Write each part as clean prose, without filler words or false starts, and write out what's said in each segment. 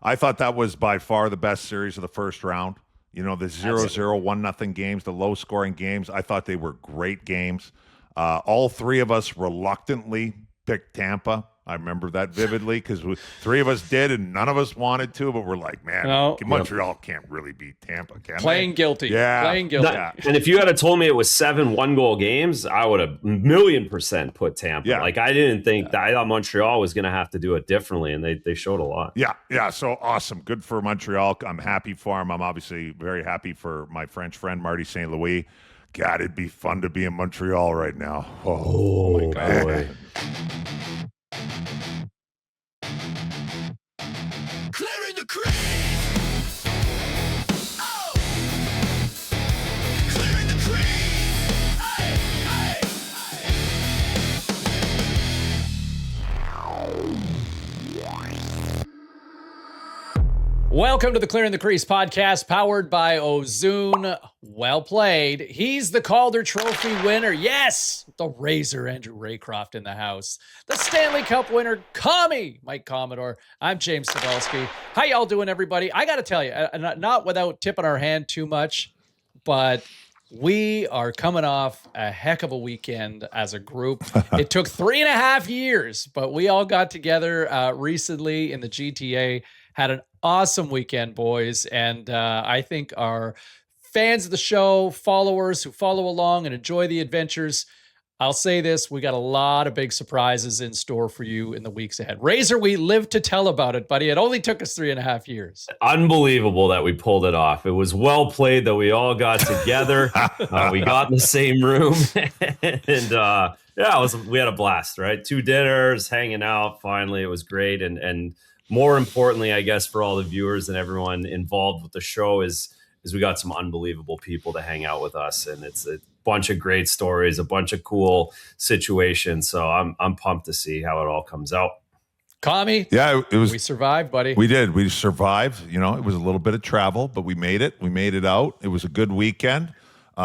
I thought that was by far the best series of the first round. The 0-0, 1-0 games, the low-scoring games. I thought they were great games. All three of us reluctantly picked Tampa. I remember that vividly because three of us did and none of us wanted to, but we're like, man, Montreal can't really beat Tampa, can Playing they? guilty. Yeah. Playing guilty. And if you had told me it was 7 1-goal games, I would have 1,000,000% put Tampa. Yeah. Like, I didn't think that. I thought Montreal was going to have to do it differently, and they showed a lot. Yeah. So awesome. Good for Montreal. I'm happy for him. I'm obviously very happy for my French friend, Marty St. Louis. God, it'd be fun to be in Montreal right now. Oh my God. Clearing the crease. Oh. Clearing the crease. Aye. Welcome to the Clearing the Crease podcast, powered by Ozune. Well played. He's the Calder Trophy winner. Yes, the Razor, Andrew Raycroft in the house. The Stanley Cup winner, Commie, Mike Commodore. I'm James Cebulski. How y'all doing, everybody? I got to tell you, not without tipping our hand too much, but we are coming off a heck of a weekend as a group. It took 3.5 years, but we all got together recently in the GTA, had an awesome weekend, boys. And I think our fans of the show, followers who follow along and enjoy the adventures, I'll say this, we got a lot of big surprises in store for you in the weeks ahead. Razor, we live to tell about it, buddy. It only took us 3.5 years. Unbelievable that we pulled it off. It was well played that we all got together. We got in the same room. And we had a blast, right? 2 dinners, hanging out. Finally, it was great. And more importantly, I guess, for all the viewers and everyone involved with the show is we got some unbelievable people to hang out with us. And it's a bunch of great stories, a bunch of cool situations. So I'm pumped to see how it all comes out. Commie, yeah, we survived, buddy. We did. We survived. It was a little bit of travel, but we made it. We made it out. It was a good weekend. We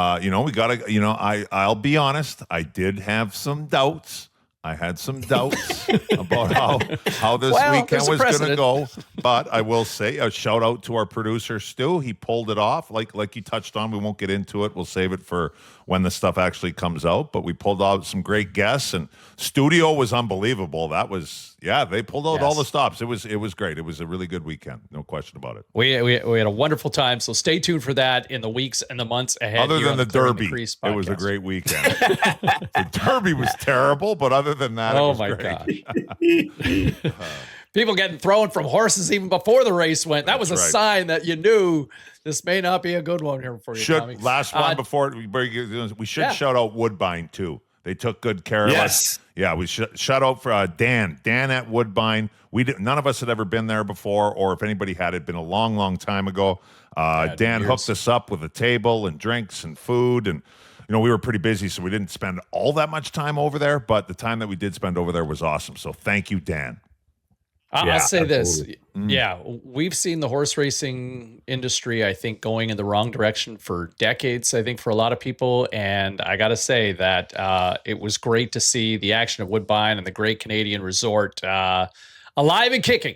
got to, I'll be honest. I did have some doubts. I had some doubts about how this weekend was going to go, but I will say a shout out to our producer Stu. He pulled it off, like you touched on. We won't get into it. We'll save it for when the stuff actually comes out. But we pulled out some great guests, and studio was unbelievable. That was they pulled out all the stops. It was great. It was a really good weekend, no question about it. We had a wonderful time. So stay tuned for that in the weeks and the months ahead. Other than the Derby, it was a great weekend. The Derby was terrible, but other than that, it was great. Gosh. People getting thrown from horses even before the race went. That was a sign that you knew this may not be a good one here for you. Last one before we should shout out Woodbine too. They took good care of us. Yeah, we shout out for Dan at Woodbine. None of us had ever been there before, or if anybody had, it'd been a long, long time ago. Dan hooked us up with a table and drinks and food, and we were pretty busy, so we didn't spend all that much time over there, but the time that we did spend over there was awesome. So thank you, Dan. I'll say this. Yeah, we've seen the horse racing industry, I think, going in the wrong direction for decades, I think, for a lot of people. And I got to say that it was great to see the action at Woodbine and the Great Canadian Resort alive and kicking.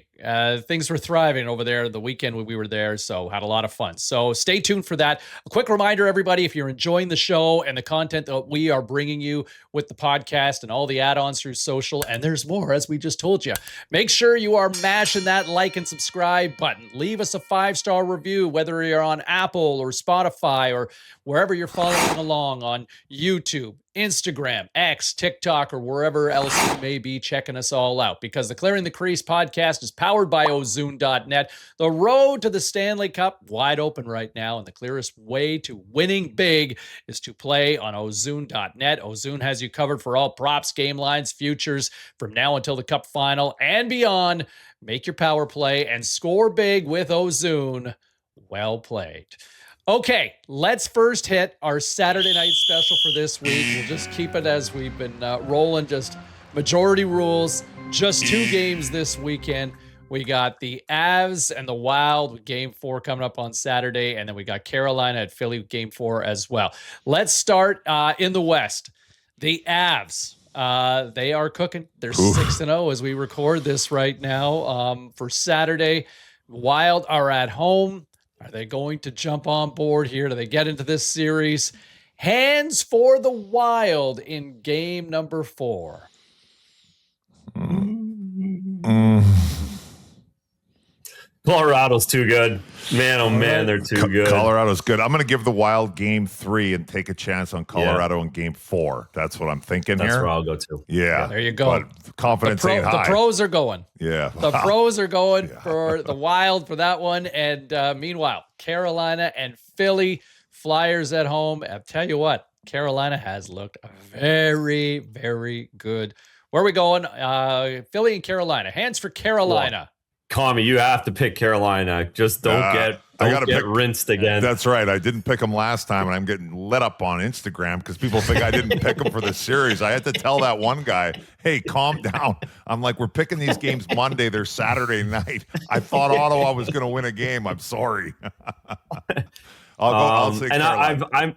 Things were thriving over there the weekend when we were there, so had a lot of fun. So stay tuned for that. A quick reminder, everybody, if you're enjoying the show and the content that we are bringing you with the podcast and all the add-ons through social, and there's more, as we just told you, make sure you are mashing that like and subscribe button. Leave us a 5-star review, whether you're on Apple or Spotify or wherever you're following along on YouTube, Instagram, X, TikTok, or wherever else you may be checking us all out, because the Clearing the Crease podcast is powered by Ozune.net. The road to the Stanley Cup wide open right now, and the clearest way to winning big is to play on Ozune.net. Ozune has you covered for all props, game lines, futures from now until the Cup final and beyond. Make your power play and score big with Ozune. Well played. Okay, let's first hit our Saturday night special for this week. We'll just keep it as we've been rolling, just majority rules, just 2 games this weekend. We got the Avs and the Wild with Game 4 coming up on Saturday, and then we got Carolina at Philly with Game 4 as well. Let's start in the West. The Avs, they are cooking. They're 6-0 as we record this right now for Saturday. Wild are at home. Are they going to jump on board here? Do they get into this series? Hands for the Wild in game number 4. Colorado's too good. Man, oh man, they're too good. Colorado's good. I'm going to give the Wild game 3 and take a chance on Colorado in game 4. That's what I'm thinking That's here. where I'll go to. Yeah. There you go. But confidence ain't high. The pros are going. Yeah. The pros are going for the Wild for that one. And meanwhile, Carolina and Philly, Flyers at home. I'll tell you what, Carolina has looked very, very good. Where are we going? Philly and Carolina. Hands for Carolina. Commie, you have to pick Carolina. Just don't get rinsed again. That's right. I didn't pick them last time, and I'm getting lit up on Instagram because people think I didn't pick them for the series. I had to tell that one guy, hey, calm down. I'm like, we're picking these games Monday. They're Saturday night. I thought Ottawa was going to win a game. I'm sorry. I'll say Carolina.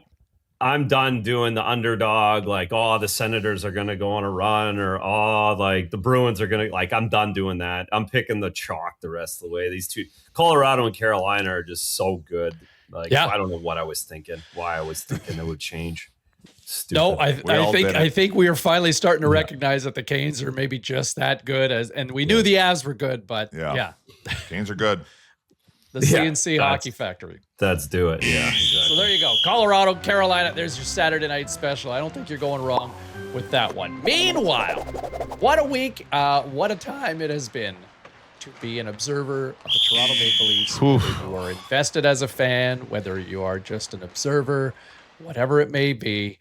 I'm done doing the underdog, like, oh, the Senators are going to go on a run, or, oh, like, the Bruins are going to, like, I'm done doing that. I'm picking the chalk the rest of the way. These two, Colorado and Carolina, are just so good. Like, I don't know what I was thinking, why I was thinking it would change. Stupid. No, I think we are finally starting to recognize that the Canes are maybe just that good, and we knew the Avs were good, but Canes are good. The CNC Hockey Factory. Let's do it. Yeah. Exactly. So there you go. Colorado, Carolina. There's your Saturday night special. I don't think you're going wrong with that one. Meanwhile, what a week, what a time it has been to be an observer of the Toronto Maple Leafs. Whether you are invested as a fan, whether you are just an observer, whatever it may be.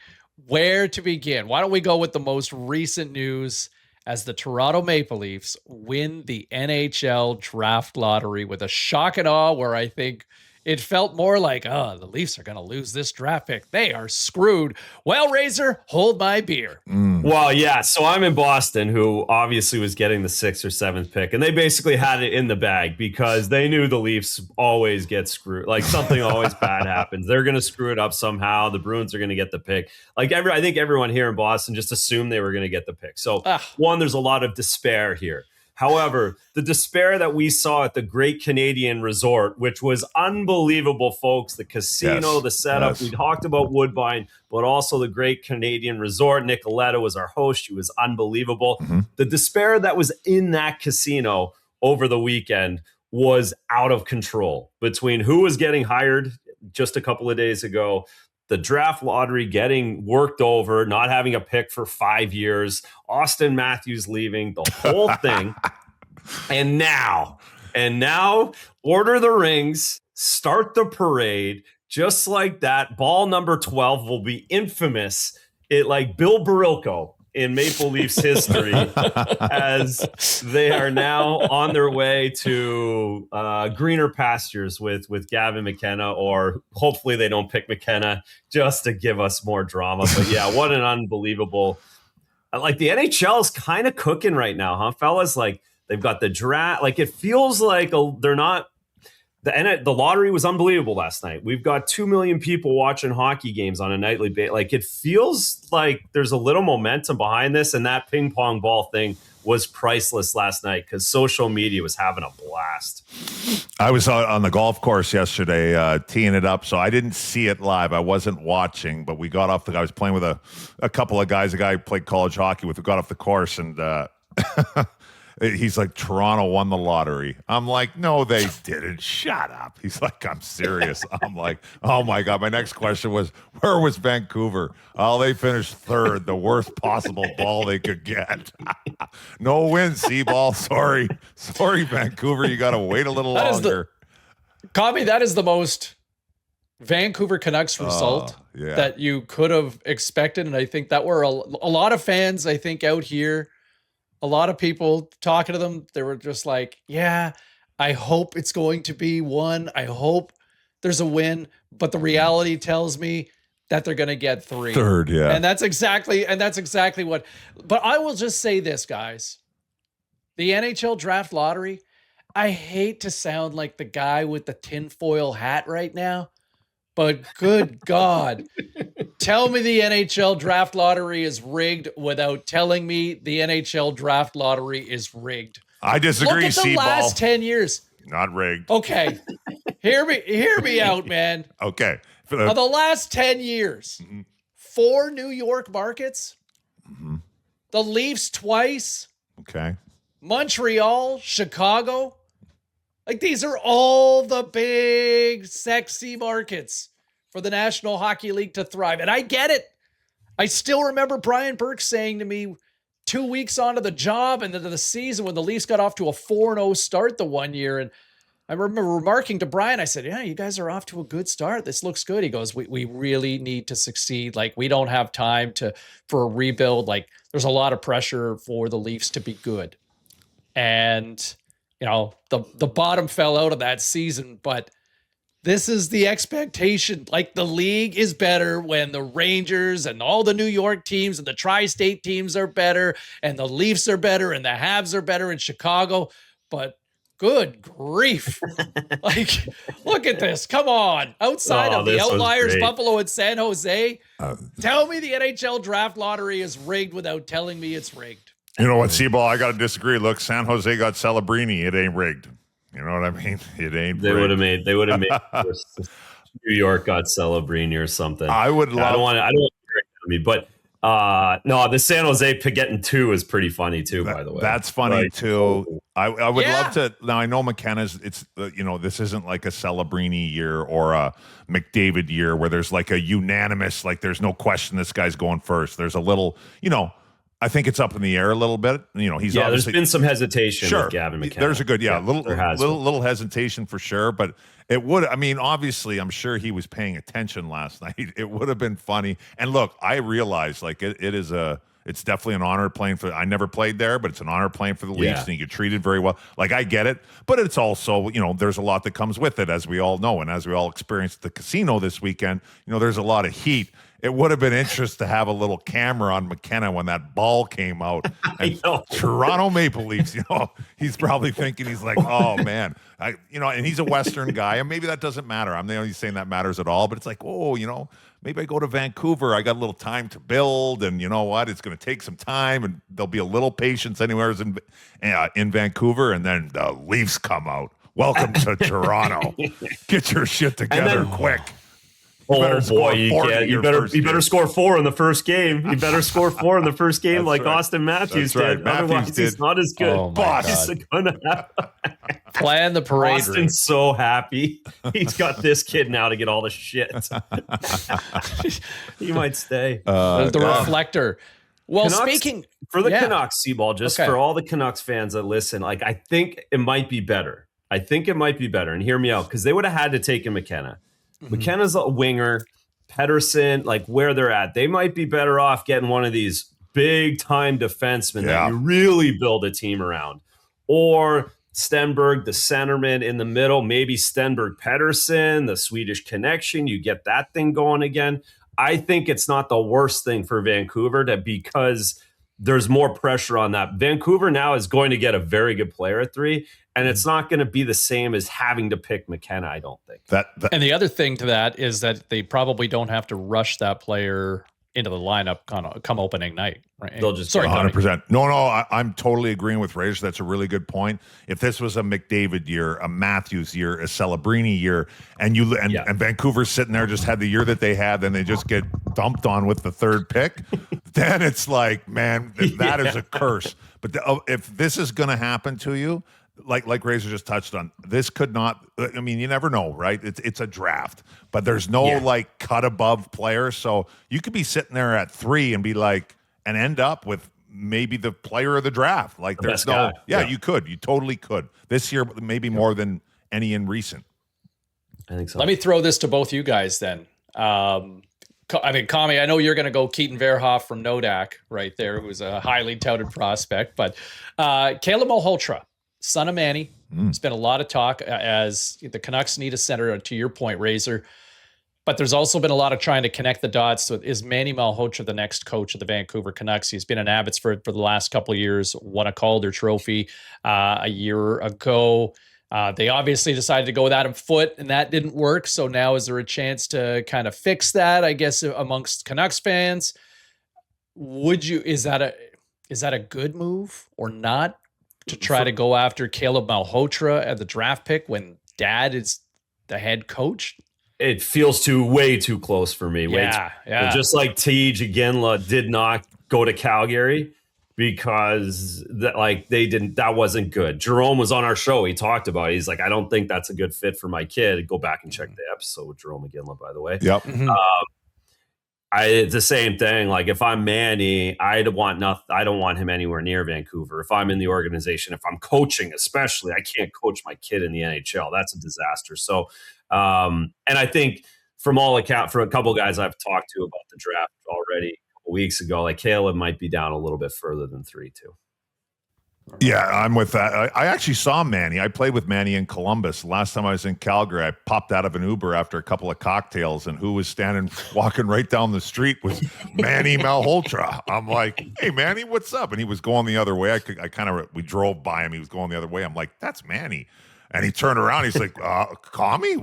Where to begin? Why don't we go with the most recent news as the Toronto Maple Leafs win the NHL draft lottery with a shock and awe, where I think it felt more like, the Leafs are going to lose this draft pick. They are screwed. Well, Razor, hold my beer. Well, yeah. So I'm in Boston, who obviously was getting the 6th or 7th pick, and they basically had it in the bag because they knew the Leafs always get screwed. Like, something always bad happens. They're going to screw it up somehow. The Bruins are going to get the pick. Like, I think everyone here in Boston just assumed they were going to get the pick. So, one, there's a lot of despair here. However, the despair that we saw at the Great Canadian Resort, which was unbelievable, folks, the casino, the setup, we talked about Woodbine, but also the Great Canadian Resort. Nicoletta was our host. She was unbelievable. The despair that was in that casino over the weekend was out of control, between who was getting hired just a couple of days ago, the draft lottery getting worked over, not having a pick for 5 years, Austin Matthews leaving, the whole thing. And now, order the rings, start the parade, just like that. Ball number 12 will be infamous. It, like Bill Barilko in Maple Leafs history, as they are now on their way to greener pastures with Gavin McKenna, or hopefully they don't pick McKenna just to give us more drama. But yeah, what an unbelievable, like, the NHL is kind of cooking right now, huh, fellas? Like, they've got the draft. Like, it feels like they're not. The lottery was unbelievable last night. We've got 2 million people watching hockey games on a nightly basis. Like, it feels like there's a little momentum behind this, and that ping pong ball thing was priceless last night because social media was having a blast. I was on the golf course yesterday teeing it up, so I didn't see it live. I wasn't watching, but we got off I was playing with a couple of guys, a guy who played college hockey with, who got off the course, and he's like, Toronto won the lottery. I'm like, no, they didn't. Shut up. He's like, I'm serious. I'm like, oh my God. My next question was, where was Vancouver? Oh, they finished 3rd, the worst possible ball they could get. No win, C-ball. Sorry, Vancouver. You got to wait a little longer. Commie, that is the most Vancouver Canucks result that you could have expected. And I think that were a lot of fans, I think, out here, a lot of people talking to them, they were just like, yeah, I hope it's going to be one. I hope there's a win. But the reality tells me that they're going to get 3. 3rd, yeah. And that's exactly what. But I will just say this, guys. The NHL draft lottery, I hate to sound like the guy with the tinfoil hat right now, but good God, tell me the NHL draft lottery is rigged without telling me the NHL draft lottery is rigged. I disagree, Look at the last 10 years. Not rigged. Okay. Hear me out, man. Okay. Of the last 10 years, 4 New York markets, the Leafs twice, Okay. Montreal, Chicago. Like, these are all the big, sexy markets for the National Hockey League to thrive. And I get it. I still remember Brian Burke saying to me 2 weeks onto the job and into the season when the Leafs got off to a 4-0 start the one year. And I remember remarking to Brian, I said, yeah, you guys are off to a good start. This looks good. He goes, we really need to succeed. Like, we don't have time for a rebuild. Like, there's a lot of pressure for the Leafs to be good. And, you know, the bottom fell out of that season, but this is the expectation. Like, the league is better when the Rangers and all the New York teams and the tri-state teams are better, and the Leafs are better, and the Habs are better in Chicago. But good grief. Like, look at this. Come on. Outside of the outliers, Buffalo and San Jose, tell me the NHL draft lottery is rigged without telling me it's rigged. You know what, Seaball? I got to disagree. Look, San Jose got Celebrini. It ain't rigged. You know what I mean? It ain't. They would have made. They would have made. New York got Celebrini or something. I would love. I don't want to me, but no, the San Jose getting 2 is pretty funny too. By the way, that's funny too. I would love to. Now I know McKenna's. It's you know, this isn't like a Celebrini year or a McDavid year where there's like a unanimous, like there's no question this guy's going first. There's a little, you know. I think it's up in the air a little bit. You know, he's there's been some hesitation with Gavin McKenna. There's a good, little hesitation for sure. But it would, I mean, obviously, I'm sure he was paying attention last night. It would have been funny. And look, I realize like it's definitely an honor playing for. I never played there, but it's an honor playing for the Leafs, and you get treated very well. Like, I get it, but it's also, you know, there's a lot that comes with it, as we all know, and as we all experienced at the casino this weekend. You know, there's a lot of heat. It would have been interesting to have a little camera on McKenna when that ball came out. And Toronto Maple Leafs, you know, he's probably thinking, he's like, oh man, you know, and he's a Western guy, and maybe that doesn't matter. I'm not saying that matters at all, but it's like, oh, you know, maybe I go to Vancouver. I got a little time to build, and you know what? It's going to take some time, and there'll be a little patience anywhere in Vancouver, and then the Leafs come out. Welcome to Toronto. Get your shit together quick. Oh boy, you better score 4 in the first game. You better score 4 in the first game, like right. Austin Matthews did. Otherwise, he's not as good. Oh Boss, plan the parade. Austin's ring. So happy. He's got this kid now to get all the shit. He might stay. The reflector. Well, Canucks, speaking for the Canucks, Seaball, just for all the Canucks fans that listen, like, I think it might be better. And hear me out, because they would have had to take in McKenna. McKenna's a winger. Pettersson, like where they're at, they might be better off getting one of these big time defensemen that you really build a team around. Or Stenberg, the centerman in the middle, maybe Stenberg Pettersson, the Swedish connection. You get that thing going again. I think it's not the worst thing for Vancouver because there's more pressure on that. Vancouver now is going to get a very good player at 3, and it's not going to be the same as having to pick McKenna, I don't think. And the other thing to that is that they probably don't have to rush that player into the lineup come opening night. Right? They'll just 100%. No, I'm totally agreeing with Razor. That's a really good point. If this was a McDavid year, a Matthews year, a Celebrini year, and Vancouver's sitting there just had the year that they had, then they just get dumped on with the 3rd pick, then it's like, man, that is a curse. But if this is going to happen to you, like Razor just touched on, this could not. I mean, you never know, right? It's a draft, but there's no like cut above player, so you could be sitting there at 3 and be like, and end up with maybe the player of the draft. Like there's no, you totally could this year, maybe more than any in recent. I think so. Let me throw this to both you guys then. I mean, Commie, I know you're going to go Keaton Verhoff from Nodak right there, who's a highly touted prospect, but Caleb Malhotra, son of Manny. It's been a lot of talk as the Canucks need a center, to your point, Razor. But there's also been a lot of trying to connect the dots. So is Manny Malhotra the next coach of the Vancouver Canucks? He's been in Abbotsford for the last couple of years, won a Calder Trophy a year ago. They obviously decided to go with Adam Foote, and that didn't work. So now is there a chance to kind of fix that, I guess, amongst Canucks fans? Is that a good move or not? to try to go after Caleb Malhotra at the draft pick when dad is the head coach? It feels way too close for me. Yeah. Just like Tej Iginla did not go to Calgary because that wasn't good. Jerome was on our show. He talked about it. He's like, I don't think that's a good fit for my kid. Go back and check the episode with Jerome Iginla, by the way. Yep. Mm-hmm. It's the same thing. Like if I'm Manny, I don't want him anywhere near Vancouver. If I'm in the organization, if I'm coaching, especially, I can't coach my kid in the NHL. That's a disaster. So, and I think for a couple guys I've talked to about the draft already a couple weeks ago, like Caleb might be down a little bit further than 3 too. Yeah, I'm with that. I actually saw Manny. I played with Manny in Columbus. Last time I was in Calgary, I popped out of an Uber after a couple of cocktails, and who was walking right down the street was Manny Malhotra. I'm like, hey, Manny, what's up? And he was going the other way. We drove by him. He was going the other way. I'm like, that's Manny. And he turned around. He's like, Commie,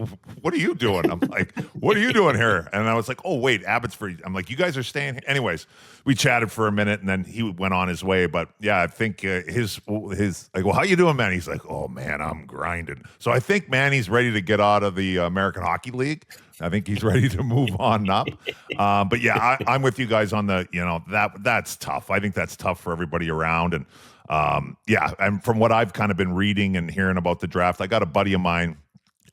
what are you doing? I'm like, what are you doing here? And I was like, oh, wait, Abbotsford. I'm like, you guys are staying here? Anyways, we chatted for a minute, and then he went on his way. But, yeah, I think his like, well, how you doing, man? He's like, oh, man, I'm grinding. So I think Manny's ready to get out of the American Hockey League. I think he's ready to move on up. But, yeah, I'm with you guys on that's tough. I think that's tough for everybody around. And, and from what I've kind of been reading and hearing about the draft, I got a buddy of mine.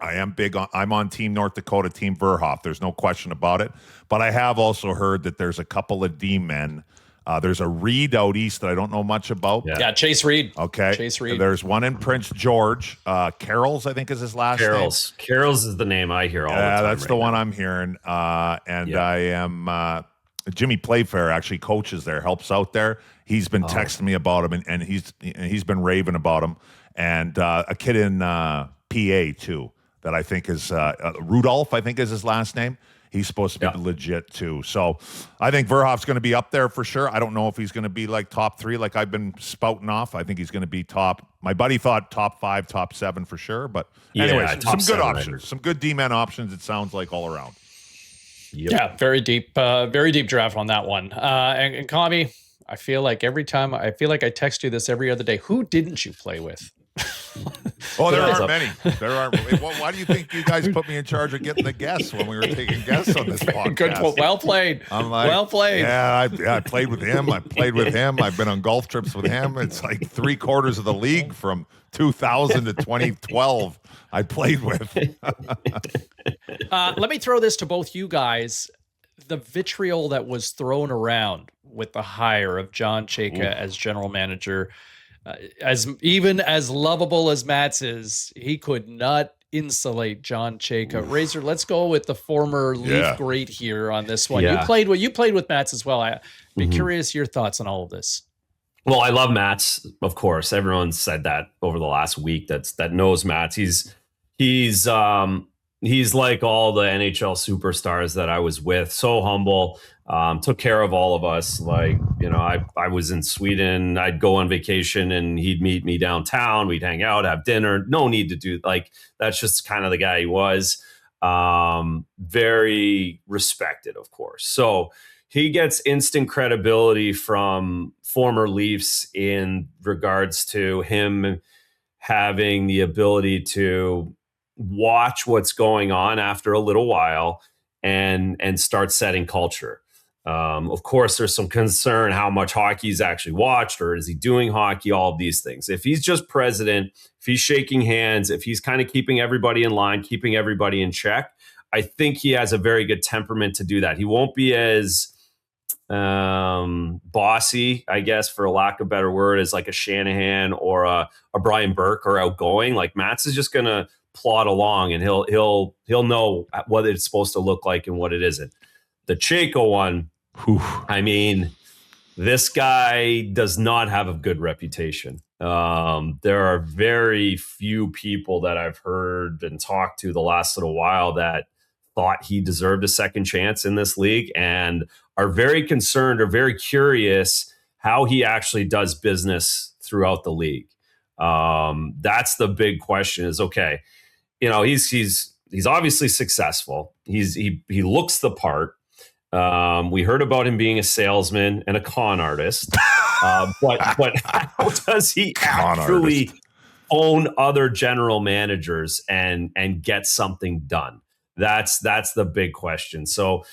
I'm on Team North Dakota, Team Verhoff. There's no question about it. But I have also heard that there's a couple of D-men. There's a Reed out east that I don't know much about. Yeah, Chase Reed. Okay. Chase Reed. There's one in Prince George. Carroll's, I think, is his last name. Carroll's is the name I hear all the time. Yeah, that's the one I'm hearing. I am Jimmy Playfair actually coaches there, helps out there. He's been texting me about him, and he's been raving about him. And a kid in PA too that I think is Rudolph, I think is his last name. He's supposed to be legit too. So I think Verhoff's going to be up there for sure. I don't know if he's going to be like top 3 like I've been spouting off. I think he's going to be top. My buddy thought top 5, top 7 for sure. But anyways, some good options, some good D-men options. It sounds like all around. Yep. Yeah, very deep draft on that one. And Commie, I feel like I text you this every other day. Who didn't you play with? Oh, there aren't many. There aren't. Why do you think you guys put me in charge of getting the guests when we were taking guests on this podcast? Good, well played. I'm like, well played. Yeah, I played with him. I've been on golf trips with him. It's like 3/4 of the league from 2000 to 2012 I played with. Let me throw this to both you guys. The vitriol that was thrown around with the hire of John Chayka as general manager, as lovable as Mats is, he could not insulate John Chayka. Razor, let's go with the former Leaf great here on this one. Yeah. You played with Mats as well. I'd be curious your thoughts on all of this. Well, I love Mats, of course. Everyone said that over the last week that knows Mats. He's like all the NHL superstars that I was with. So humble, took care of all of us. Like, I was in Sweden. I'd go on vacation and he'd meet me downtown. We'd hang out, have dinner. No need to do that's just kind of the guy he was. Very respected, of course. So he gets instant credibility from former Leafs in regards to him having the ability to watch what's going on after a little while and start setting culture. Of course, there's some concern how much hockey he's actually watched, or is he doing hockey, all of these things. If he's just president, if he's shaking hands, if he's kind of keeping everybody in line, keeping everybody in check, I think he has a very good temperament to do that. He won't be as bossy, I guess, for a lack of a better word, as like a Shanahan or a Brian Burke, or outgoing. Like Mats is just going to plod along, and he'll know what it's supposed to look like and what it isn't. The Chayka one, I mean, this guy does not have a good reputation. There are very few people that I've heard and talked to the last little while that thought he deserved a second chance in this league, and are very concerned or very curious how he actually does business throughout the league. That's the big question is, okay, he's obviously successful. He looks the part. We heard about him being a salesman and a con artist. But how does he actually own other general managers and get something done? That's the big question. So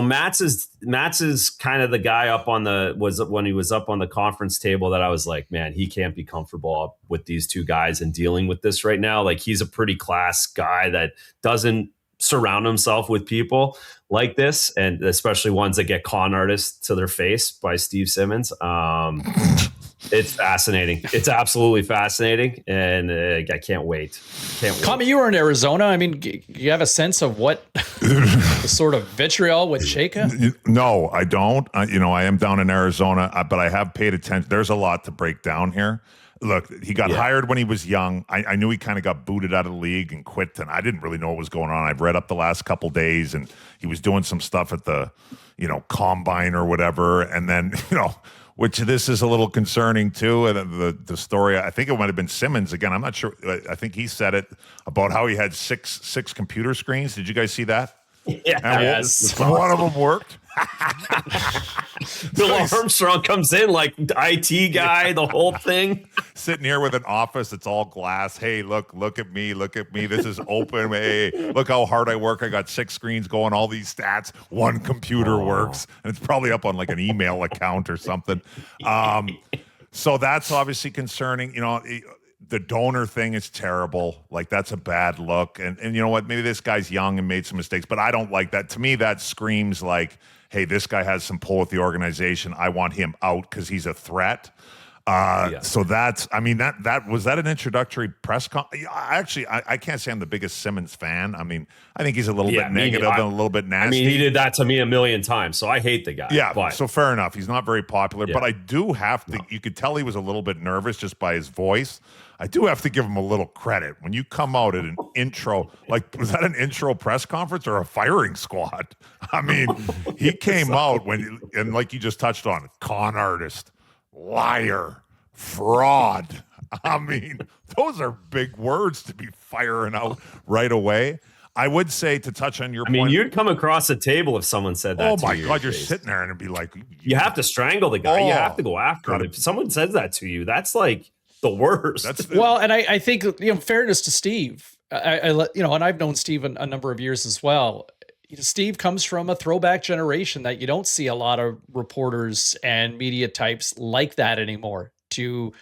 Matt's is kind of the guy when he was up on the conference table that I was like, man, he can't be comfortable with these two guys and dealing with this right now. Like, he's a pretty class guy that doesn't surround himself with people like this, and especially ones that get con artists to their face by Steve Simmons. It's fascinating. It's absolutely fascinating, and I can't wait. Commie, you were in Arizona. I mean, you have a sense of what the sort of vitriol with Chayka? No, I don't. I am down in Arizona, but I have paid attention. There's a lot to break down here. Look, he got hired when he was young. I knew he kind of got booted out of the league and quit, and I didn't really know what was going on. I've read up the last couple days, and he was doing some stuff at the, combine or whatever, and then, which this is a little concerning too. And the story, I think it might have been Simmons again. I'm not sure. I think he said it about how he had six computer screens. Did you guys see that? Yes. One of them worked. Bill Armstrong comes in like IT guy, the whole thing. Sitting here with an office that's all glass. Hey, look at me. This is open. Hey, look how hard I work. I got 6 screens going, all these stats. One computer works. And it's probably up on like an email account or something. So that's obviously concerning. The donor thing is terrible. Like, that's a bad look. And you know what? Maybe this guy's young and made some mistakes, but I don't like that. To me, that screams like, hey, this guy has some pull with the organization. I want him out because he's a threat. So that's, that was that an introductory press con? I can't say I'm the biggest Simmons fan. I think he's a little bit negative and a little bit nasty. He did that to me a million times, so I hate the guy. Yeah, so fair enough. He's not very popular, but I do have to, you could tell he was a little bit nervous just by his voice. I do have to give him a little credit. When you come out at an intro, like, was that an intro press conference or a firing squad? He came out and like you just touched on, con artist, liar, fraud. Those are big words to be firing out right away. I would say, to touch on your point, you'd come across a table if someone said that. Oh my God, you're sitting there and it'd be like, you have to strangle the guy. You have to go after him. If someone says that to you, that's like the worst. And I think, fairness to Steve, and I've known Steve a number of years as well. Steve comes from a throwback generation that you don't see a lot of reporters and media types like that anymore to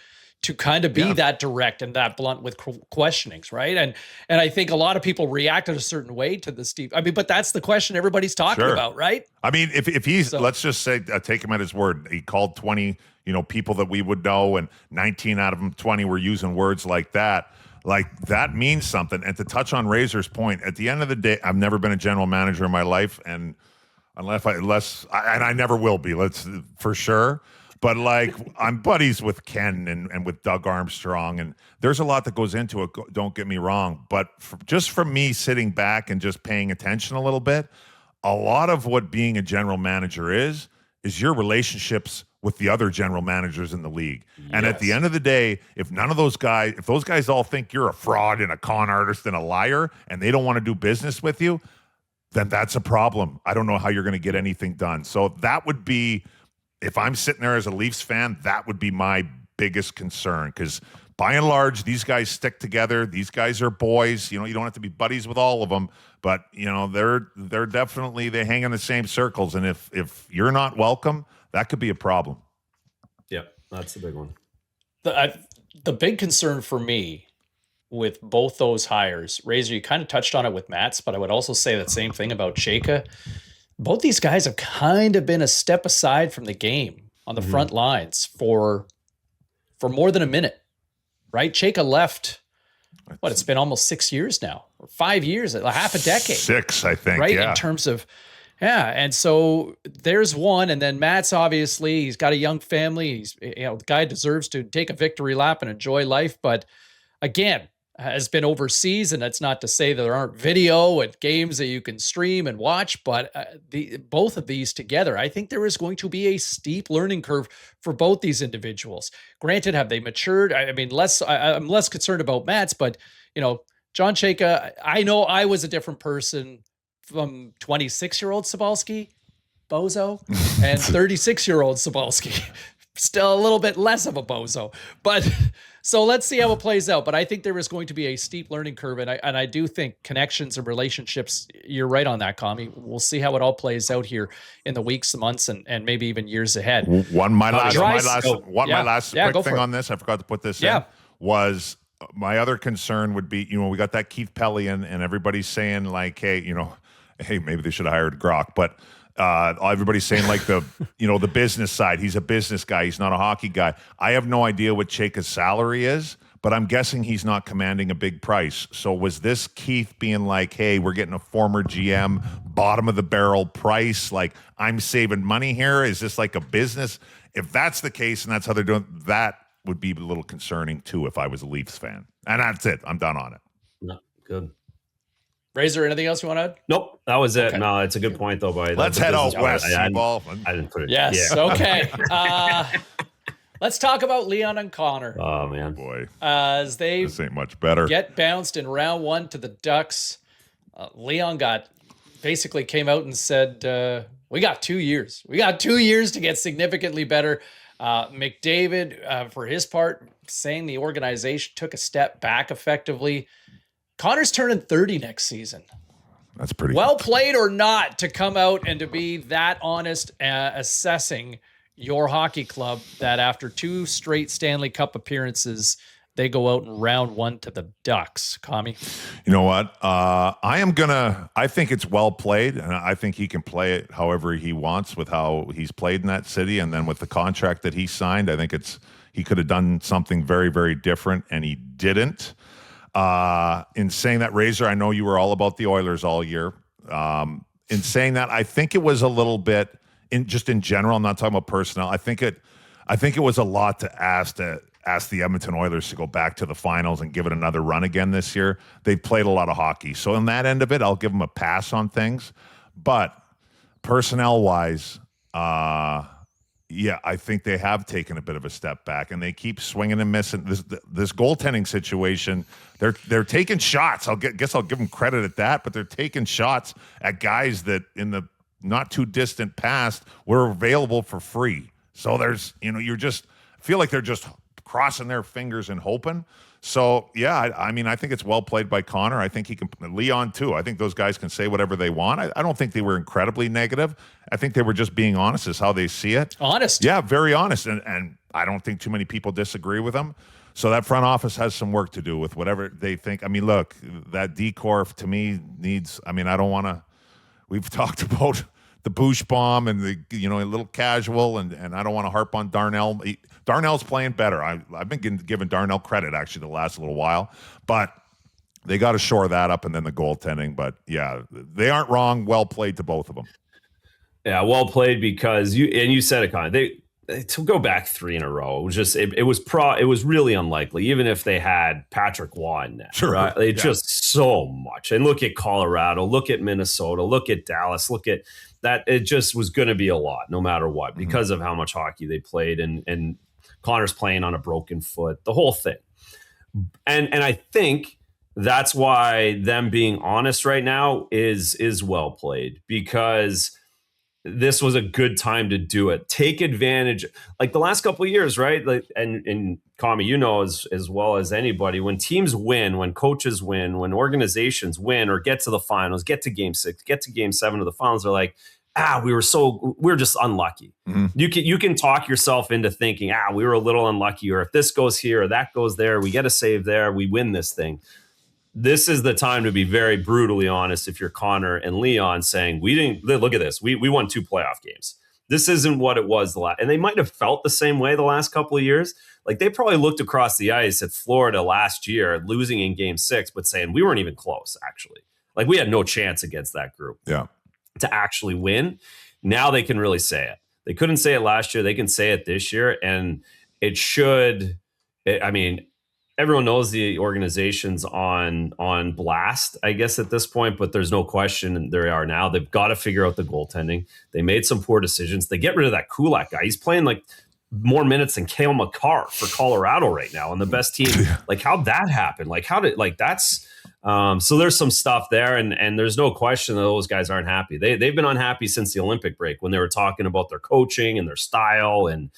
kind of be that direct and that blunt with questionings, right? And I think a lot of people reacted a certain way to the Steve. But that's the question everybody's talking about, right? If he's, let's just say, take him at his word. He called 20, people that we would know, and 19 out of them, 20 were using words like that. Like, that means something. And to touch on Razor's point, at the end of the day, I've never been a general manager in my life, and I never will be. For sure. But like, I'm buddies with Ken and with Doug Armstrong, and there's a lot that goes into it. Don't get me wrong, but just from me sitting back and just paying attention a little bit, a lot of what being a general manager is your relationships with the other general managers in the league. Yes. And at the end of the day, if those guys all think you're a fraud and a con artist and a liar, and they don't want to do business with you, then that's a problem. I don't know how you're going to get anything done. So that would be, if I'm sitting there as a Leafs fan, that would be my biggest concern, because by and large, these guys stick together. These guys are boys. You don't have to be buddies with all of them, but they're definitely, they hang in the same circles. And if you're not welcome, that could be a problem. Yeah, that's the big one. The big concern for me with both those hires, Razor, you kind of touched on it with Matt's, but I would also say that same thing about Chayka. Both these guys have kind of been a step aside from the game on the front lines for more than a minute, right? Chayka left, it's been almost 6 years now, or 5 years, half a decade. 6, I think, right? In terms of, and so there's one, and then Matt's obviously, he's got a young family. He's, the guy deserves to take a victory lap and enjoy life, but again, has been overseas, and that's not to say that there aren't video and games that you can stream and watch, but both of these together, I think there is going to be a steep learning curve for both these individuals. Granted, have they matured? I'm less concerned about Matt's, but John Chayka, I know I was a different person from 26-year-old Cybulski, bozo, and 36-year-old Cybulski. still a little bit less of a bozo. But so let's see how it plays out. But I think there is going to be a steep learning curve. And I do think connections and relationships, you're right on that, Commie. We'll see how it all plays out here in the weeks, months, and maybe even years ahead. My last quick thing on this, I forgot to put this in, was my other concern would be, we got that Keith Pellion and everybody's saying like, hey, maybe they should have hired Grok, but everybody's saying like the business side. He's a business guy. He's not a hockey guy. I have no idea what Chayka's salary is, but I'm guessing he's not commanding a big price. So was this Keith being like, hey, we're getting a former GM, bottom of the barrel price? Like, I'm saving money here. Is this like a business? If that's the case and that's how they're doing, that would be a little concerning too if I was a Leafs fan. And that's it. I'm done on it. No, good. Razor, anything else you want to add? Nope, that was it. Okay. No, it's a good point though. Boy, let's head out west. I didn't put it. Yes. Yeah. Okay. Let's talk about Leon and Connor. Oh man, boy, as they this ain't much better. Get bounced in round 1 to the Ducks. Leon basically came out and said, "We got 2 years. We got 2 years to get significantly better." McDavid, for his part, saying the organization took a step back effectively. Connor's turning 30 next season. That's pretty well played or not to come out and to be that honest assessing your hockey club that after 2 straight Stanley Cup appearances, they go out in round 1 to the Ducks. Commie? You know what? I think it's well played, and I think he can play it however he wants with how he's played in that city. And then with the contract that he signed, I think he could have done something very, very different, and he didn't. In saying that, Razor, I know you were all about the Oilers all year. In saying that, I think it was a little bit in general. I'm not talking about personnel. I think it was a lot to ask the Edmonton Oilers to go back to the finals and give it another run again this year. They've played a lot of hockey, so in that end of it, I'll give them a pass on things. But personnel wise, yeah, I think they have taken a bit of a step back, and they keep swinging and missing. This goaltending situation, they're taking shots. Guess I'll give them credit at that, but they're taking shots at guys that in the not too distant past were available for free. So there's, you're just feel like they're just crossing their fingers and hoping. So yeah, I mean, I think it's well played by Connor. I think he can. Leon too. I think those guys can say whatever they want. I don't think they were incredibly negative. I think they were just being honest as how they see it. Honest. Yeah, very honest. And I don't think too many people disagree with them. So that front office has some work to do with whatever they think. I mean, look, that decor to me needs. I mean, I don't want to. We've talked about the Bush bomb and the a little casual, and I don't want to harp on Darnell. Darnell's playing better. I've been giving Darnell credit actually the last little while, but they got to shore that up, and then the goaltending. But yeah, they aren't wrong. Well played to both of them. Yeah, well played because you said it, Connor. They to go back 3 in a row. It was just it was really unlikely, even if they had Patrick Waugh in net. Sure, right? Just so much. And look at Colorado, look at Minnesota, look at Dallas, look at that. It just was going to be a lot, no matter what, because of how much hockey they played, and Connor's playing on a broken foot, the whole thing. And I think that's why them being honest right now is well played, because this was a good time to do it. Take advantage, like the last couple of years, right? Like, and Commie, as well as anybody, when teams win, when coaches win, when organizations win or get to the finals, get to game 6, get to game 7 of the finals, they're like, we're just unlucky. Mm-hmm. You can talk yourself into thinking, we were a little unlucky, or if this goes here or that goes there, we get a save there, we win this thing. This is the time to be very brutally honest if you're Connor and Leon, saying, we didn't look at this. We won 2 playoff games. This isn't what it was the last. And they might have felt the same way the last couple of years. Like they probably looked across the ice at Florida last year, losing in game 6, but saying we weren't even close, actually. Like we had no chance against that group. Yeah. To actually win. Now they can really say it. They couldn't say it last year. They can say it this year. And it should, I mean, everyone knows the organization's on blast, I guess, at this point, but there's no question, and there they are now. They've got to figure out the goaltending. They made some poor decisions. They get rid of that Kulak guy. He's playing like more minutes than Cale Makar for Colorado right now, and the best team. Like, how'd that happen? Like, that's so there's some stuff there, and there's no question that those guys aren't happy. They've been unhappy since the Olympic break when they were talking about their coaching and their style, and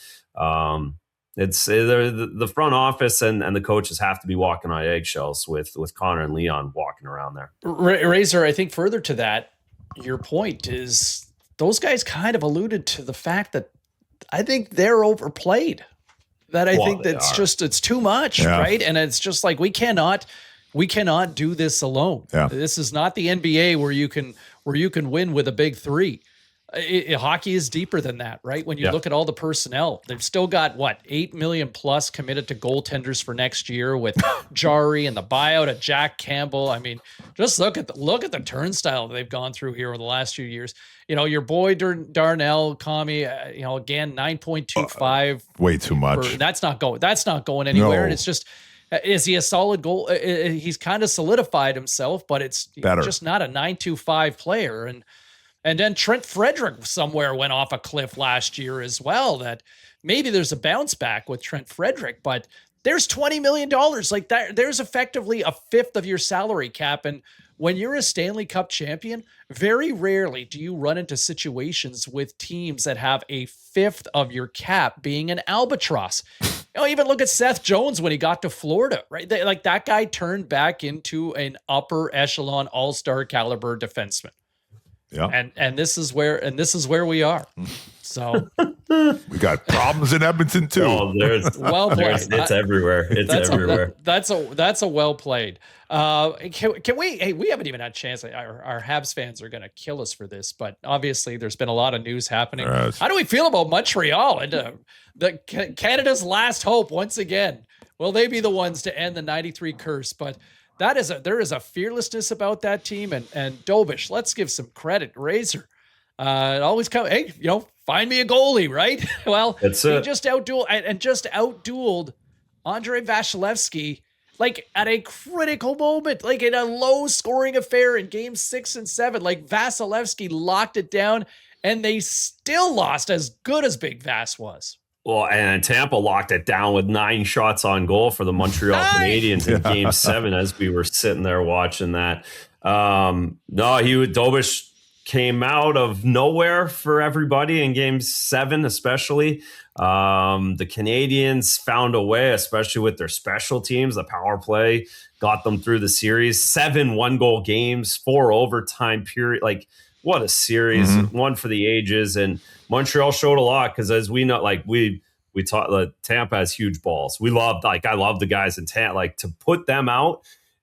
It's the front office and the coaches have to be walking on eggshells with Connor and Leon walking around there. Razor, I think further to that, your point is those guys kind of alluded to the fact that I think they're overplayed. That I think that's it's too much, right? And it's just like we cannot do this alone. Yeah. This is not the NBA where you can win with a big three. Hockey is deeper than that, right? When you look at all the personnel, they've still got 8 million plus committed to goaltenders for next year with Jari and the buyout of Jack Campbell. I mean, just look at the turnstile they've gone through here over the last few years. You know, your boy Darnell, Commie, again 9.25. Way too much. That's not going anywhere. No. And it's just, is he a solid goal? He's kind of solidified himself, but it's just not a 9.25 player. And then Trent Frederick somewhere went off a cliff last year as well. That maybe there's a bounce back with Trent Frederick, but there's $20 million like that. There's effectively a fifth of your salary cap. And when you're a Stanley Cup champion, very rarely do you run into situations with teams that have a fifth of your cap being an albatross. Even look at Seth Jones when he got to Florida, right? That guy turned back into an upper echelon all-star caliber defenseman. Yeah. And this is where we are. So we got problems in Edmonton too. Oh, well played. It's everywhere. It's everywhere. That's a well played. Can we? Hey, we haven't even had a chance. Our Habs fans are going to kill us for this, but obviously there's been a lot of news happening. How do we feel about Montreal and Canada's last hope once again? Will they be the ones to end the '93 curse? But there is a fearlessness about that team, and Dobish, let's give some credit. Razor, always come. Hey, find me a goalie, right? Well, he just outdueled Andrei Vasilevsky, at a critical moment, in a low scoring affair in games 6 and 7. Vasilevsky locked it down, and they still lost as good as Big Vass was. Well, and Tampa locked it down with 9 shots on goal for the Montreal Canadiens in Game 7 as we were sitting there watching that. Dobish came out of nowhere for everybody in Game 7 especially. The Canadiens found a way, especially with their special teams. The power play got them through the series. 7 one-goal games, 4 overtime period. What a series, one for the ages. And Montreal showed a lot because, as we know, we taught Tampa has huge balls. We loved, I love the guys in Tampa. To put them out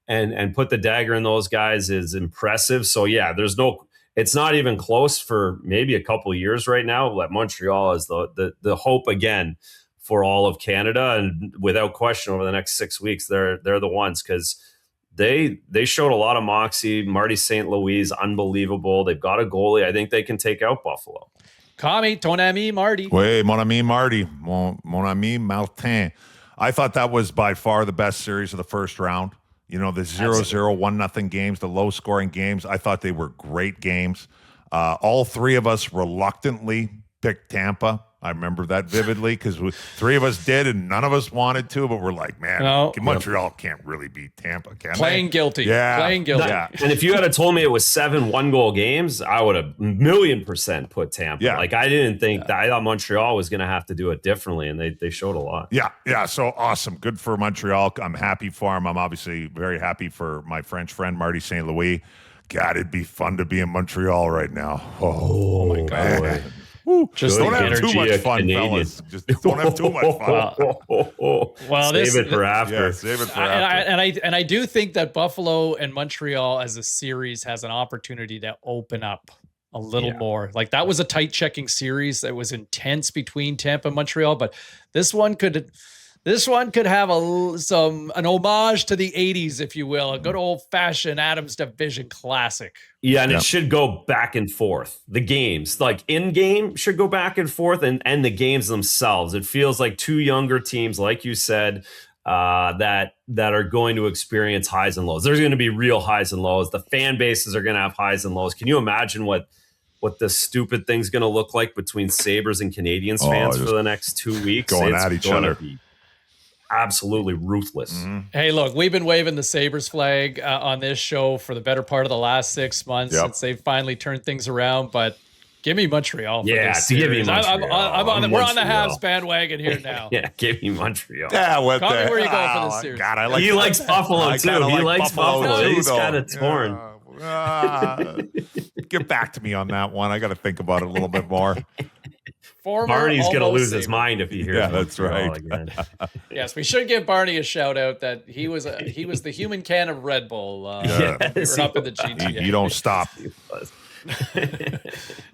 and put the dagger in those guys is impressive. So yeah, it's not even close for maybe a couple of years right now. That Montreal is the hope again for all of Canada, and without question, over the next 6 weeks, they're the ones because. They showed a lot of moxie. Marty St. Louis, unbelievable. They've got a goalie. I think they can take out Buffalo. Commie, ton ami, Marty. Oui, mon ami Marty. Mon ami Martin. I thought that was by far the best series of the first round. The 0-0, 1-0 games, the low-scoring games. I thought they were great games. All three of us reluctantly picked Tampa. I remember that vividly because 3 of us did and none of us wanted to, but we're like, man, Montreal can't really beat Tampa, can they? Playing guilty. Yeah. Playing guilty. Yeah. And if you had told me it was 7 one-goal games, I would have 1,000,000% put Tampa. Yeah. I didn't think that. I thought Montreal was going to have to do it differently, and they showed a lot. Yeah. Yeah. So awesome. Good for Montreal. I'm happy for him. I'm obviously very happy for my French friend, Marty St. Louis. God, it'd be fun to be in Montreal right now. Oh my God. Man. Woo. Just don't have too much fun, fellas. Just don't have too much fun. Save it for after. Yeah, save it for after. And I do think that Buffalo and Montreal as a series has an opportunity to open up a little more. That was a tight checking series that was intense between Tampa and Montreal, but this one could have an homage to the 80s, if you will, a good old-fashioned Adams Division classic. Yeah, and it should go back and forth. The games, in-game, should go back and forth, and the games themselves. It feels like 2 younger teams, like you said, that are going to experience highs and lows. There's going to be real highs and lows. The fan bases are going to have highs and lows. Can you imagine what this stupid thing's going to look like between Sabres and Canadiens fans for the next 2 weeks? Going at each other. Absolutely ruthless. Mm-hmm. Hey, look, we've been waving the Sabres flag on this show for the better part of the last 6 months since they've finally turned things around. But Give me Montreal. For Yeah, this give me series. Montreal. I'm on we're on the Montreal. Habs bandwagon here now. Yeah, give me Montreal. Yeah, what Call me the? where you going for this series. God, I like. He likes Buffalo I too. kinda He like likes Buffalo. too, He's though. kind of torn. Get back to me on that one. I got to think about it a little bit more. Former Barney's going to almost lose his Sabre. mind if he hears Yeah, that's Montreal right. again. Yes, we should give Barney a shout out that he was the human can of Red Bull. Yeah. We were up in the GTA. You don't stop. He was.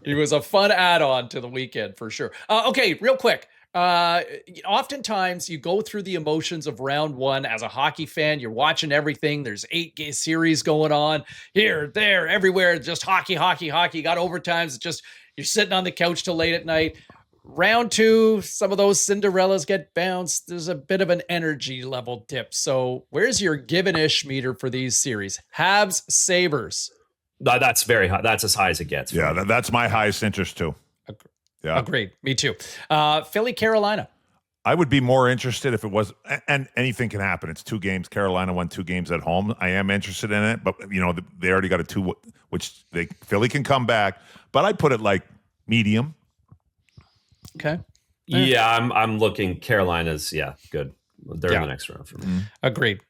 He was a fun add-on to the weekend for sure. Okay, real quick. Oftentimes you go through the emotions of round one as a hockey fan. You're watching everything. There's 8 series going on here, there, everywhere. Just hockey, hockey, hockey. You got overtimes. It's just you're sitting on the couch till late at night. Round two, some of those Cinderellas get bounced. There's a bit of an energy level dip. So where's your given-ish meter for these series? Habs, Sabres. That's very high. That's as high as it gets. for Yeah, me. that's my highest interest too. Yeah, Agreed. Me too. Philly, Carolina. I would be more interested if it was, and anything can happen. It's 2 games. Carolina won 2 games at home. I am interested in it, but they already got a 2, which Philly can come back. But I put it like medium. Okay. Yeah, I'm looking. Carolina's good. They're in the next round for me. Agreed.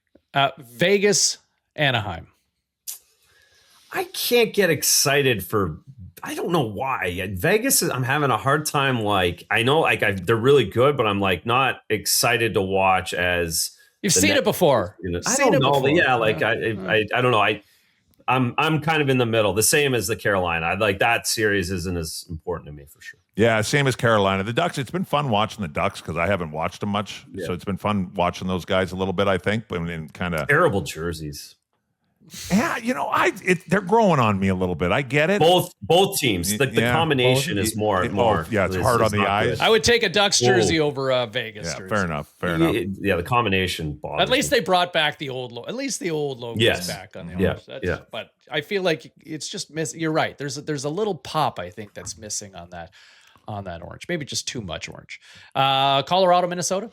Vegas, Anaheim. I can't get excited for. I don't know why. Vegas, I'm having a hard time. Like, I know, they're really good, but I'm like not excited to watch as You've seen it before. I don't know. But yeah, like I don't know. I'm kind of in the middle. The same as the Carolina. I like that series isn't as important to me for sure. Yeah, same as Carolina. The Ducks, it's been fun watching the Ducks because I haven't watched them much. Yeah. So it's been fun watching those guys a little bit, I think. But kind of Terrible jerseys. yeah, they're growing on me a little bit. I get it. Both teams. The combination is more. Yeah, it's hard on the not eyes. good. I would take a Ducks jersey over a Vegas Yeah, jersey. fair enough. Fair enough. Yeah, the combination bothers At least me. they brought back the old logo. At least the old logo Yes. is back on the Yeah, orange. yeah. But I feel like it's just missing. You're right. There's a little pop I think that's missing on that orange. Maybe just too much orange. Colorado, Minnesota.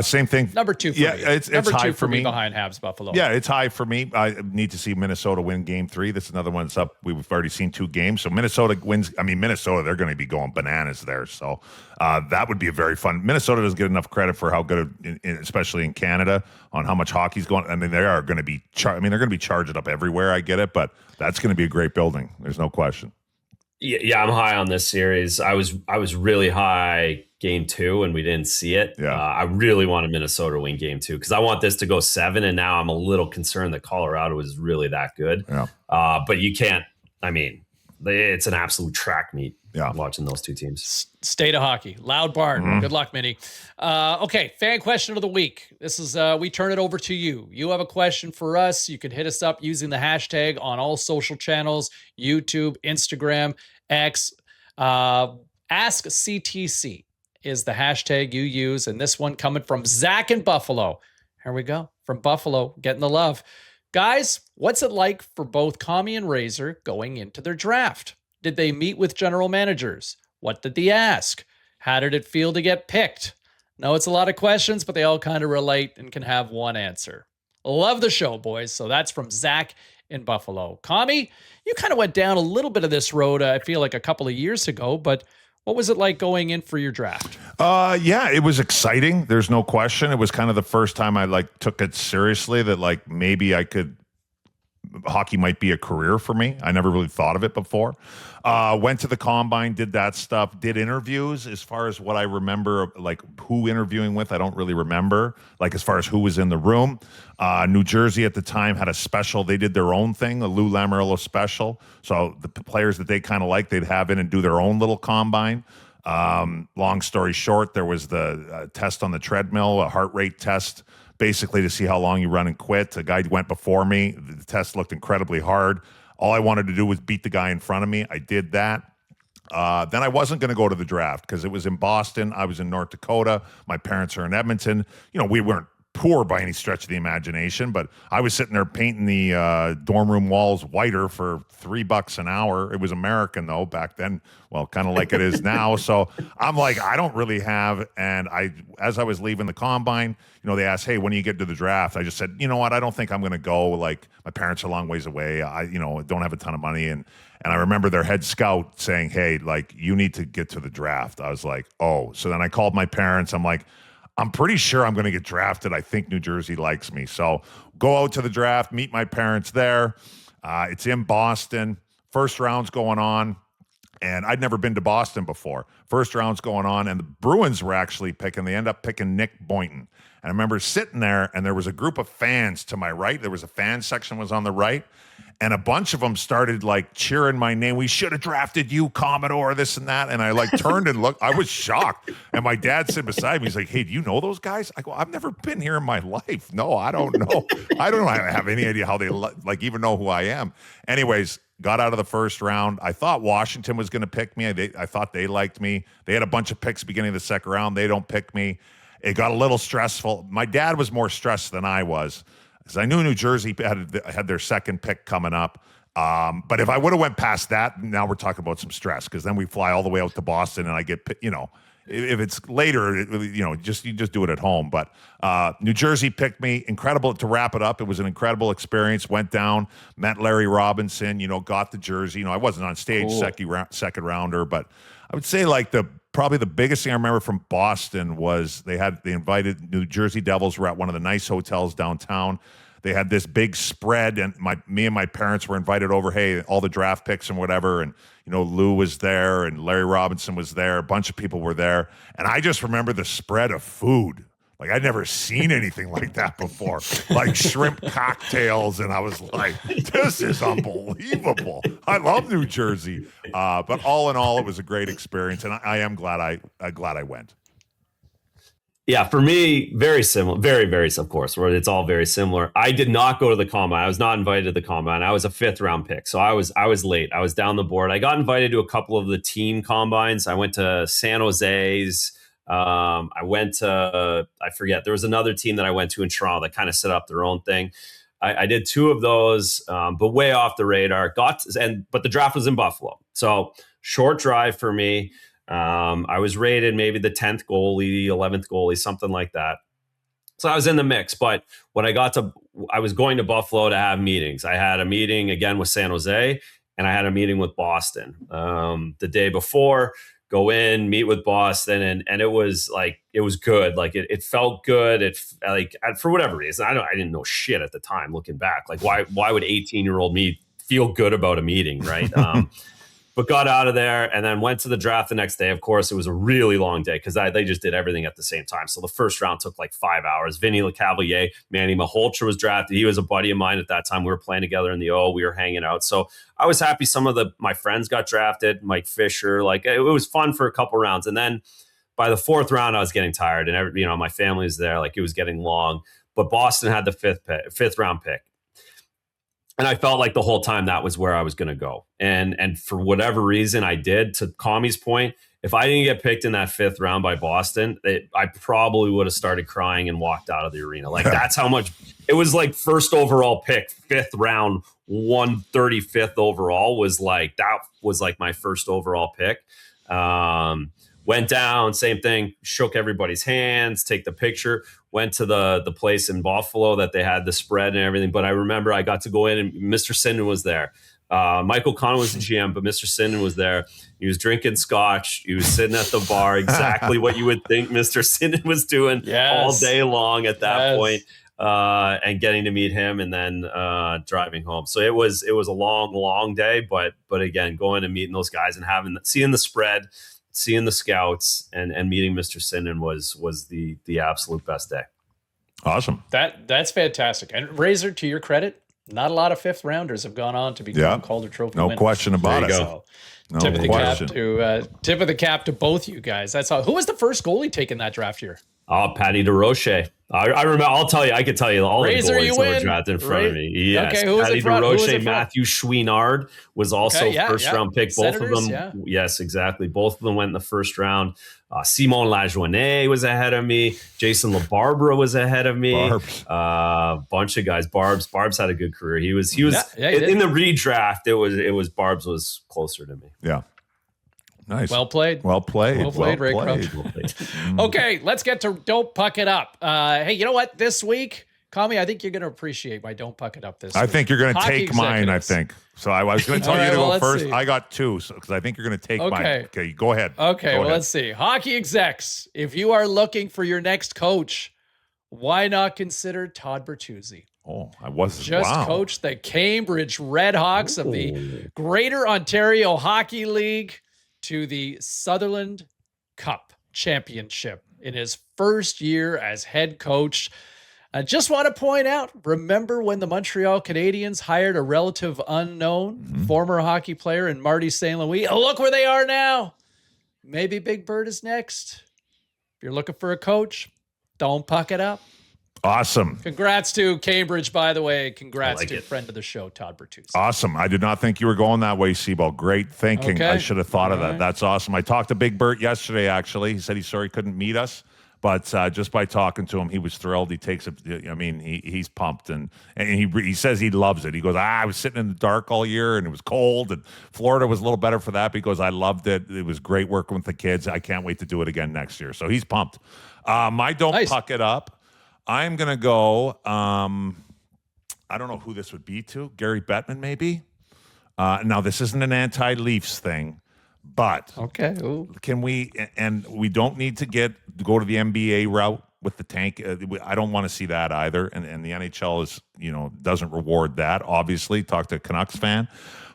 Same thing. Number 2 for Yeah, me. it's Number high 2 for me. behind Habs Buffalo. Yeah, it's high for me. I need to see Minnesota win Game 3. This is another one that's up. We've already seen 2 games. So Minnesota wins. I mean, Minnesota, they're going to be going bananas there. So that would be a very fun. Minnesota doesn't get enough credit for how good, especially in Canada, on how much hockey's going. I mean, they are going to be. They're going to be charged up everywhere. I get it, but that's going to be a great building. There's no question. Yeah, I'm high on this series. I was really high Game 2 and we didn't see it. Yeah. I really wanted Minnesota to win Game 2 because I want this to go 7, and now I'm a little concerned that Colorado is really that good. Yeah. But you can't. I mean, it's an absolute track meet. Yeah. Watching those 2 teams. State of hockey. Loud barn. Good luck, Minnie. Okay, fan question of the week. This is we turn it over to you. You have a question for us. You can hit us up using the hashtag on all social channels, YouTube, Instagram, X. askCTC is the hashtag you use. And this one coming from Zach in Buffalo. Here we go. From Buffalo, getting the love. Guys, what's it like for both Commie and Razor going into their draft? Did they meet with general managers? What did they ask? How did it feel to get picked? No, it's a lot of questions, but they all kind of relate and can have one answer. Love the show, boys. So that's from Zach in Buffalo. Commie, you kind of went down a little bit of this road, I feel like a couple of years ago, but what was it like going in for your draft? Yeah, it was exciting. There's no question. It was kind of the first time I took it seriously that maybe hockey might be a career for me. I never really thought of it before. Went to the combine, did that stuff, did interviews. As far as what I remember, who interviewing with, I don't really remember. As far as who was in the room. New Jersey at the time had a special. They did their own thing, a Lou Lamoriello special. So the players that they kind of liked, they'd have in and do their own little combine. Long story short, there was the test on the treadmill, a heart rate test, basically to see how long you run and quit. A guy went before me. The test looked incredibly hard. All I wanted to do was beat the guy in front of me. I did that. Then I wasn't going to go to the draft because it was in Boston. I was in North Dakota. My parents are in Edmonton. We weren't poor by any stretch of the imagination, but I was sitting there painting the dorm room walls whiter for $3 an hour. It was American though back then, well, kind of like it is now. So I'm like, I don't really have. And as I was leaving the combine, they asked, hey, when do you get to the draft? I just said, you know what? I don't think I'm going to go. Like, my parents are a long ways away. I don't have a ton of money. And I remember their head scout saying, hey, like, you need to get to the draft. I was like, oh. So then I called my parents. I'm like, I'm pretty sure I'm going to get drafted. I think New Jersey likes me. So go out to the draft, meet my parents there. It's in Boston. First round's going on. And I'd never been to Boston before. First round's going on, and the Bruins were actually picking. They end up picking Nick Boynton. And I remember sitting there, and there was a group of fans to my right. There was a fan section was on the right. And a bunch of them started like cheering my name. We should have drafted you, Commodore, this and that. And I like turned and looked. I was shocked. And my dad sat beside me. He's like, hey, do you know those guys? I go, I've never been here in my life. No, I don't know. I don't have any idea how they like even know who I am. Anyways, got out of the first round. I thought Washington was going to pick me. I thought they liked me. They had a bunch of picks beginning of the second round. They don't pick me. It got a little stressful. My dad was more stressed than I was, because I knew New Jersey had their second pick coming up. But if I would have went past that, now we're talking about some stress, because then we fly all the way out to Boston and I get, if it's later, you just do it at home. But New Jersey picked me. Incredible. To wrap it up, it was an incredible experience. Went down, met Larry Robinson, got the jersey. I wasn't on stage, cool. second rounder, but I would say like probably the biggest thing I remember from Boston was they invited New Jersey Devils were at one of the nice hotels downtown. They had this big spread, and me and my parents were invited over. Hey, all the draft picks and whatever, and Lou was there, and Larry Robinson was there. A bunch of people were there, and I just remember the spread of food. Like, I'd never seen anything like that before, like shrimp cocktails, and I was like, this is unbelievable. I love New Jersey, but all in all, it was a great experience, and I am glad I went. Yeah, for me, very similar, very, very, of course, where it's all very similar. I did not go to the combine. I was not invited to the combine. I was a 5th round pick. So I was late. I was down the board. I got invited to a couple of the team combines. I went to San Jose's. I went to, I forget, there was another team that I went to in Toronto that kind of set up their own thing. I did 2 of those, but way off the radar. But the draft was in Buffalo. So short drive for me. I was rated maybe the 10th goalie, 11th goalie, something like that. So I was in the mix. But when I was going to Buffalo to have meetings. I had a meeting again with San Jose, and I had a meeting with Boston the day before. Go in, meet with Boston, and it was good. Like it felt good. For whatever reason, I didn't know shit at the time. Looking back, like why would 18-year-old me feel good about a meeting, right? But got out of there and then went to the draft the next day. Of course, it was a really long day because they just did everything at the same time. So the first round took like 5 hours. Vinny LeCavalier, Manny Malhotra was drafted. He was a buddy of mine at that time. We were playing together in the O. We were hanging out. So I was happy some of my friends got drafted. Mike Fisher. Like, it was fun for a couple rounds. And then by the 4th round, I was getting tired. And my family was there. Like, it was getting long. But Boston had the 5th round pick. And I felt like the whole time that was where I was going to go. And for whatever reason I did, to Commie's point, if I didn't get picked in that 5th round by Boston, I probably would have started crying and walked out of the arena. Like, that's how much it was. Like, first overall pick, 5th round, 135th overall was like my first overall pick. Went down, same thing, shook everybody's hands, take the picture, went to the place in Buffalo that they had the spread and everything. But I remember I got to go in and Mr. Sinden was there. Michael Connor was the GM, but Mr. Sinden was there. He was drinking scotch. He was sitting at the bar, exactly what you would think Mr. Sinden was doing all day long at that point. And getting to meet him and then driving home. So it was a long, long day. But again, going and meeting those guys and seeing the spread, seeing the scouts and meeting Mr. Sinden was the absolute best day. Awesome. That's fantastic. And Razor, to your credit, not a lot of 5th rounders have gone on to become Calder Trophy winners. No question about it. So, tip of the cap to both you guys. That's all. Who was the first goalie taken that draft year? Oh, Patty DeRoche. I remember. I'll tell you. I could tell you all Razor, the you goalies that were win. drafted in front of me. Yes, Okay, who was Patty in front? Who was in DeRoche, front? Matthew Chouinard was also first round pick. Both Senators, of them. yeah. Yes, exactly. Both of them went in the first round. Simon Lajoie was ahead of me. Jason LaBarbera was ahead of me. Bunch of guys. Barb's had a good career. He was he in did. the redraft. It was Barb's was closer to me. Yeah. Nice. Well played. Well played. Well played, Ray Crouch. Okay, let's get to Don't Puck It Up. Hey, you know what? This week, Commie, I think you're going to appreciate my Don't Puck It Up this week. I think you're going to Hockey take mine, I executives. think. So I was going to tell All you right, to go well, let's first. see. I got two because I think you're going to take mine. Okay, go ahead. Okay, Go well, ahead. let's see. Hockey execs, if you are looking for your next coach, why not consider Todd Bertuzzi? Oh, I was Just coached the Cambridge Redhawks of the Greater Ontario Hockey League to the Sutherland Cup Championship in his first year as head coach. I just want to point out, remember when the Montreal Canadiens hired a relative unknown former hockey player in Marty St. Louis? Oh, look where they are now. Maybe Big Bird is next. If you're looking for a coach, don't puck it up. Awesome. Congrats to Cambridge, by the way. Congrats to it. friend of the show, Todd Bertuzzi. Awesome. I did not think you were going that way, Seaball. Great thinking. Okay. I should have thought of All that. right. That's awesome. I talked to Big Bert yesterday, actually. He said he's sorry he couldn't meet us. But just by talking to him, he was thrilled. He takes it. I mean, he's pumped, and he says he loves it. He goes, I was sitting in the dark all year, and it was cold, and Florida was a little better for that because I loved it. It was great working with the kids. I can't wait to do it again next year. So he's pumped. My don't puck it up. I'm gonna go. I don't know who this would be to. Gary Bettman, maybe. Now this isn't an anti-Leafs thing. But Okay. Ooh. can we? And we don't need to go to the NBA route with the tank. I don't want to see that either. And the NHL is doesn't reward that. Obviously, talk to a Canucks fan.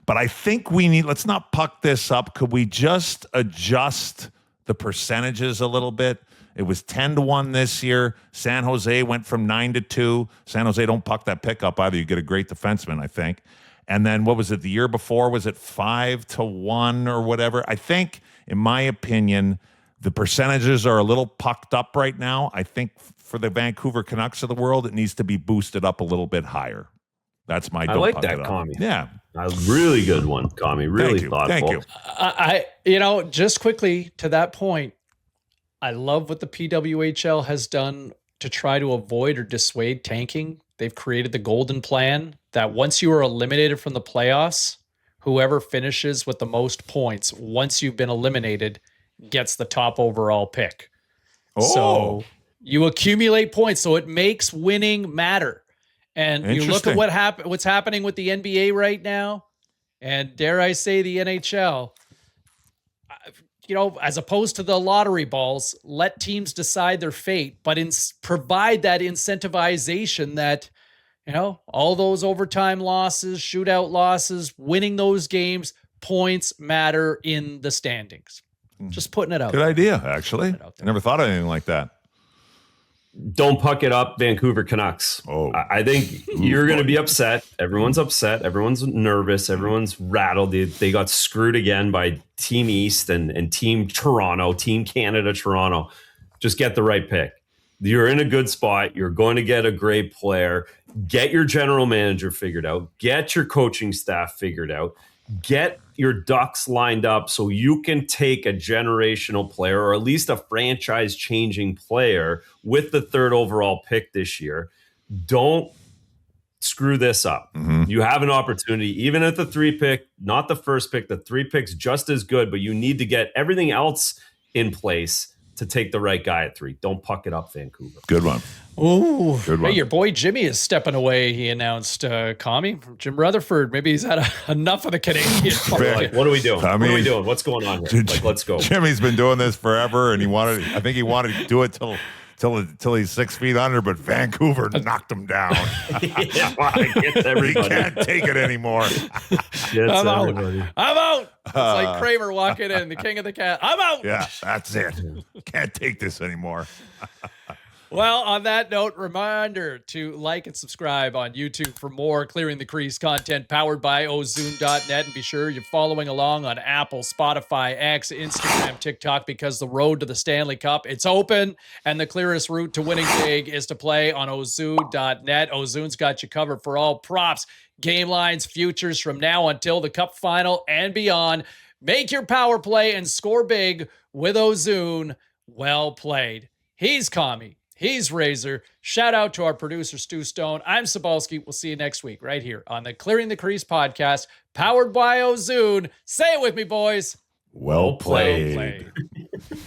But I think we need. Let's not puck this up. Could we just adjust the percentages a little bit? It was 10-1 this year. San Jose went from 9-2. San Jose don't puck that pickup either. You get a great defenseman, I think. And then what was it the year before? Was it 5-1 or whatever? I think, in my opinion, the percentages are a little pucked up right now. I think for the Vancouver Canucks of the world, it needs to be boosted up a little bit higher. That's my. I like that, Commie. Yeah, a really good one, Commie. Really thoughtful. Thank you. I just quickly to that point, I love what the PWHL has done to try to avoid or dissuade tanking. They've created the golden plan that once you are eliminated from the playoffs, whoever finishes with the most points once you've been eliminated gets the top overall pick. Oh. So you accumulate points, so it makes winning matter. And you look at what's happening with the NBA right now, and dare I say the NHL. As opposed to the lottery balls, let teams decide their fate, but provide that incentivization that, all those overtime losses, shootout losses, winning those games, points matter in the standings. Just putting it out. Good idea, actually. I never thought of anything like that. Don't puck it up, Vancouver Canucks. Oh, I think you're going to be upset. Everyone's upset. Everyone's nervous. Everyone's rattled. They got screwed again by Team East and Team Toronto, Team Canada, Toronto. Just get the right pick. You're in a good spot. You're going to get a great player. Get your general manager figured out. Get your coaching staff figured out. Get your ducks lined up so you can take a generational player or at least a franchise-changing player with the third overall pick this year. Don't screw this up. Mm-hmm. You have an opportunity, even at the 3 pick, not the first pick, the 3 picks just as good, but you need to get everything else in place to take the right guy at 3. Don't puck it up, Vancouver. Good one. Ooh, Good one. Hey, your boy Jimmy is stepping away. He announced, Commie, Jim Rutherford. Maybe he's had enough of the Canadian. Like, what are we doing? I What mean, are we doing? What's going on here? Like, let's go. Jimmy's been doing this forever, and I think he wanted to do it till he's 6 feet under, but Vancouver knocked him down. Yeah, gets He everybody. can't take it anymore. Gets I'm out. everybody. I'm out. It's like Kramer walking in, the king of the cat. I'm out. Yeah, that's it. Can't take this anymore. Well, on that note, reminder to like and subscribe on YouTube for more Clearing the Crease content powered by Ozune.net. And be sure you're following along on Apple, Spotify, X, Instagram, TikTok, because the road to the Stanley Cup, it's open. And the clearest route to winning big is to play on Ozune.net. Ozune's got you covered for all props, game lines, futures from now until the Cup final and beyond. Make your power play and score big with Ozune. Well played. He's Commie. He's Razor. Shout out to our producer, Stu Stone. I'm Sabalski. We'll see you next week right here on the Clearing the Crease podcast, powered by Ozune. Say it with me, boys. Well played. Well played.